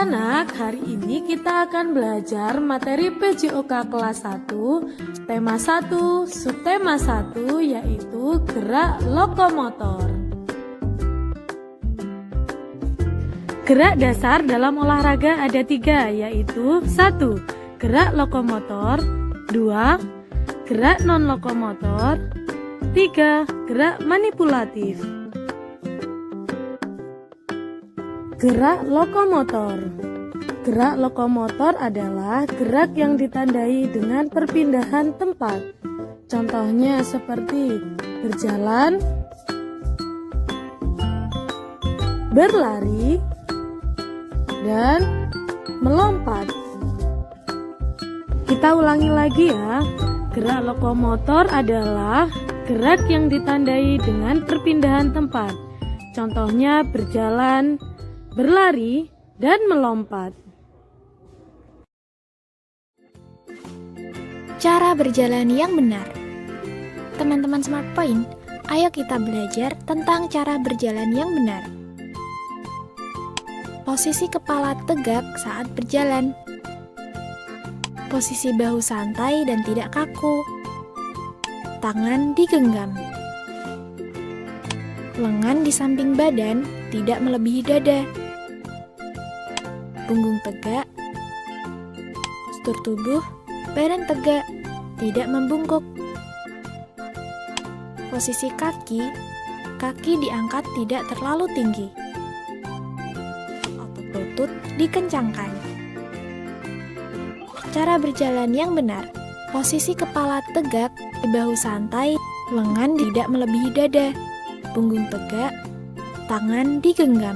anak-anak, hari ini kita akan belajar materi PJOK kelas 1, tema 1, subtema 1, yaitu gerak lokomotor. Gerak dasar dalam olahraga ada 3, yaitu 1. Gerak lokomotor, 2. Gerak non-lokomotor, 3. Gerak manipulatif. Gerak lokomotor. Gerak lokomotor adalah gerak yang ditandai dengan perpindahan tempat. Contohnya seperti berjalan, berlari, dan melompat. Kita ulangi lagi ya. Gerak lokomotor adalah gerak yang ditandai dengan perpindahan tempat. Contohnya berjalan, berlari, dan melompat. Cara berjalan yang benar. Teman-teman Smart Point, ayo kita belajar tentang cara berjalan yang benar. Posisi kepala tegak saat berjalan. Posisi bahu santai dan tidak kaku. Tangan digenggam. Lengan di samping badan, tidak melebihi dada. Punggung tegak. Postur tubuh, badan tegak, tidak membungkuk. Posisi kaki, kaki diangkat tidak terlalu tinggi. Otot lutut dikencangkan. Cara berjalan yang benar. Posisi kepala tegak, bahu santai, lengan tidak melebihi dada. Punggung tegak, tangan digenggam.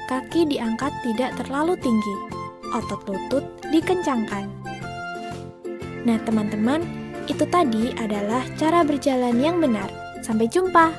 Kaki diangkat tidak terlalu tinggi. Otot lutut dikencangkan. Nah teman-teman, itu tadi adalah cara berjalan yang benar. Sampai jumpa!